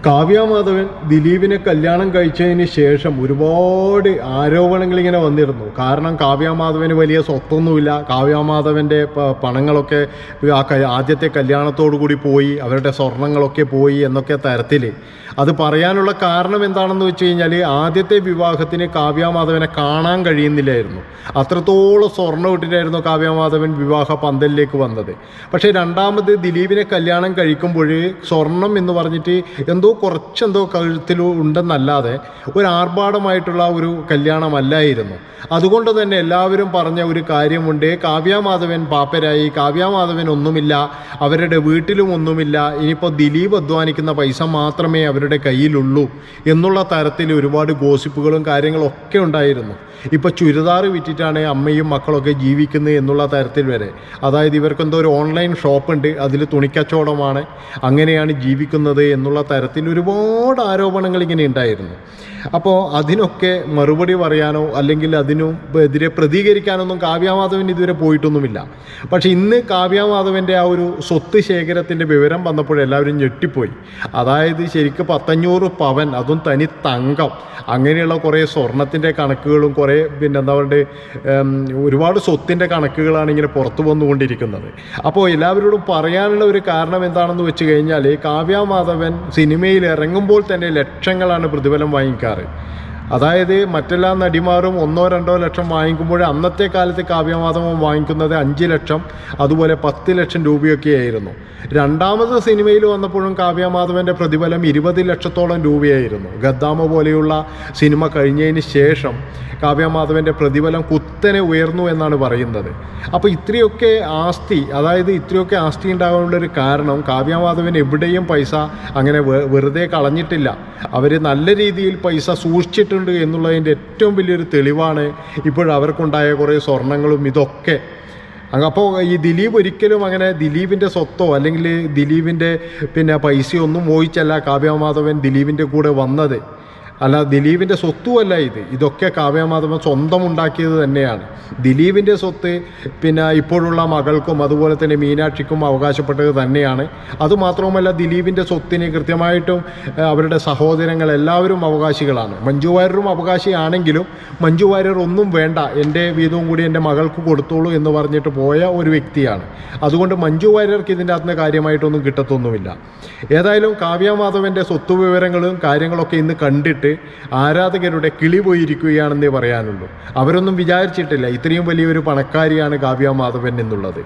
കാവ്യ മാധവൻ ദിലീപിനെ കല്യാണം കഴിച്ചതിന് ശേഷം ഒരുപാട് ആരോപണങ്ങൾ ഇങ്ങനെ വന്നിരുന്നു. കാരണം കാവ്യ മാധവന് വലിയ സ്വത്തൊന്നുമില്ല, കാവ്യ മാധവൻ്റെ പണങ്ങളൊക്കെ ആദ്യത്തെ കല്യാണത്തോടു കൂടി പോയി, അവരുടെ സ്വർണങ്ങളൊക്കെ പോയി എന്നൊക്കെ തരത്തിൽ. അത് പറയാനുള്ള കാരണം എന്താണെന്ന് വെച്ച് കഴിഞ്ഞാൽ, ആദ്യത്തെ വിവാഹത്തിന് കാവ്യ മാധവനെ കാണാൻ കഴിയുന്നില്ലായിരുന്നു. അത്രത്തോളം സ്വർണ്ണം ഇട്ടിട്ടായിരുന്നു കാവ്യ മാധവൻ വിവാഹ പന്തലിലേക്ക് വന്നത്. പക്ഷേ രണ്ടാമത് ദിലീപിനെ കല്യാണം കഴിക്കുമ്പോൾ സ്വർണം എന്ന് പറഞ്ഞിട്ട് കുറച്ചെന്തോ കഴുത്തിൽ ഉണ്ടെന്നല്ലാതെ ഒരു ആർഭാടമായിട്ടുള്ള ഒരു കല്യാണമല്ലായിരുന്നു. അതുകൊണ്ട് തന്നെ എല്ലാവരും പറഞ്ഞ ഒരു കാര്യമുണ്ട്, കാവ്യ മാധവൻ പാപ്പരായി, കാവ്യ മാധവൻ ഒന്നുമില്ല, അവരുടെ വീട്ടിലും ഒന്നുമില്ല, ഇനിയിപ്പോൾ ദിലീപ് അധ്വാനിക്കുന്ന പൈസ മാത്രമേ അവരുടെ കയ്യിലുള്ളൂ എന്നുള്ള തരത്തിൽ ഒരുപാട് ഗോസിപ്പുകളും കാര്യങ്ങളൊക്കെ ഉണ്ടായിരുന്നു. ഇപ്പോൾ ചുരിദാർ വിറ്റിട്ടാണ് അമ്മയും മക്കളൊക്കെ ജീവിക്കുന്നത് എന്നുള്ള തരത്തിൽ വരെ. അതായത് ഇവർക്കെന്തോ ഒരു ഓൺലൈൻ ഷോപ്പുണ്ട്, അതിൽ തുണിക്കച്ചവടമാണ്, അങ്ങനെയാണ് ജീവിക്കുന്നത് എന്നുള്ള തരത്തിൽ ഒരുപാട് ആരോപണങ്ങൾ ഇങ്ങനെ ഉണ്ടായിരുന്നു. അപ്പോൾ അതിനൊക്കെ മറുപടി പറയാനോ അല്ലെങ്കിൽ അതിനെതിരെ പ്രതികരിക്കാനൊന്നും കാവ്യമാധവൻ ഇതുവരെ പോയിട്ടൊന്നുമില്ല. പക്ഷെ ഇന്ന് കാവ്യമാധവൻ്റെ ആ ഒരു സ്വത്ത് ശേഖരത്തിൻ്റെ വിവരം വന്നപ്പോൾ എല്ലാവരും ഞെട്ടിപ്പോയി. അതായത് ശരിക്കും 500 പവൻ, അതും തനി തങ്കം, അങ്ങനെയുള്ള കുറേ സ്വർണത്തിൻ്റെ കണക്കുകളും കുറേ എന്താ പറയുക, ഒരുപാട് സ്വത്തിൻ്റെ കണക്കുകളാണ് ഇങ്ങനെ പുറത്തു വന്നുകൊണ്ടിരിക്കുന്നത്. അപ്പോൾ എല്ലാവരോടും പറയാനുള്ള ഒരു കാരണം എന്താണെന്ന് വെച്ച് കഴിഞ്ഞാൽ, കാവ്യമാധവൻ സിനിമയിൽ ഇറങ്ങുമ്പോൾ തന്നെ ലക്ഷങ്ങളാണ് പ്രതിഫലം വാങ്ങിക്കാറ്. അതായത് മറ്റെല്ലാ നടിമാരും 1-2 ലക്ഷം വാങ്ങിക്കുമ്പോൾ അന്നത്തെ കാലത്ത് കാവ്യമാധവൻ വാങ്ങിക്കുന്നത് 5 ലക്ഷം, അതുപോലെ 10 ലക്ഷം രൂപയൊക്കെ ആയിരുന്നു. രണ്ടാമത് സിനിമയിൽ വന്നപ്പോഴും കാവ്യമാധവൻ്റെ പ്രതിഫലം 20 ലക്ഷത്തോളം രൂപയായിരുന്നു. ഗദ്ദാമ പോലെയുള്ള സിനിമ കഴിഞ്ഞതിന് ശേഷം കാവ്യമാധവൻ്റെ പ്രതിഫലം കുത്തനെ ഉയർന്നു എന്നാണ് പറയുന്നത്. അപ്പോൾ ഇത്രയൊക്കെ ആസ്തി ഉണ്ടാകാനുള്ളൊരു കാരണം, കാവ്യമാധവൻ എവിടെയും പൈസ അങ്ങനെ വെറുതെ കളഞ്ഞിട്ടില്ല. അവർ നല്ല രീതിയിൽ പൈസ സൂക്ഷിച്ചിട്ടുണ്ട് എന്നുള്ളതിൻ്റെ ഏറ്റവും വലിയൊരു തെളിവാണ് ഇപ്പോഴവർക്കുണ്ടായ കുറേ സ്വർണങ്ങളും ഇതൊക്കെ. അപ്പോൾ ഈ ദിലീപ് ഒരിക്കലും അങ്ങനെ ദിലീപിൻ്റെ സ്വത്തോ അല്ലെങ്കിൽ ദിലീപിൻ്റെ പൈസയൊന്നും മോഹിച്ചല്ല കാവ്യമാധവൻ ദിലീപിൻ്റെ കൂടെ വന്നത്. അല്ല, ദിലീപിൻ്റെ സ്വത്തുമല്ല ഇതൊക്കെ കാവ്യമാധവൻ സ്വന്തം ഉണ്ടാക്കിയത് തന്നെയാണ്. ദിലീപിൻ്റെ സ്വത്ത് ഇപ്പോഴുള്ള മകൾക്കും അതുപോലെ തന്നെ മീനാക്ഷിക്കും അവകാശപ്പെട്ടത് തന്നെയാണ്. അതുമാത്രവുമല്ല, ദിലീപിൻ്റെ സ്വത്തിന് കൃത്യമായിട്ടും അവരുടെ സഹോദരങ്ങൾ എല്ലാവരും അവകാശികളാണ്. മഞ്ജു വാര്യരും അവകാശിയാണെങ്കിലും മഞ്ജു വാര്യർ ഒന്നും വേണ്ട, എൻ്റെ വീതവും കൂടി എൻ്റെ മകൾക്ക് കൊടുത്തോളൂ എന്ന് പറഞ്ഞിട്ട് പോയ ഒരു വ്യക്തിയാണ്. അതുകൊണ്ട് മഞ്ജു വാര്യർക്ക് ഇതിൻ്റെ അകത്ത് കാര്യമായിട്ടൊന്നും കിട്ടത്തൊന്നുമില്ല. ഏതായാലും കാവ്യമാധവൻ്റെ സ്വത്ത് വിവരങ്ങളും കാര്യങ്ങളൊക്കെ ഇന്ന് കണ്ടിട്ട് ആരാധകരുടെ കിളി പോയിരിക്കുകയാണെന്നേ പറയാനുള്ളൂ. അവരൊന്നും വിചാരിച്ചിട്ടില്ല ഇത്രയും വലിയൊരു പണക്കാരിയാണ് കാവ്യ മാധവൻ എന്നുള്ളത്.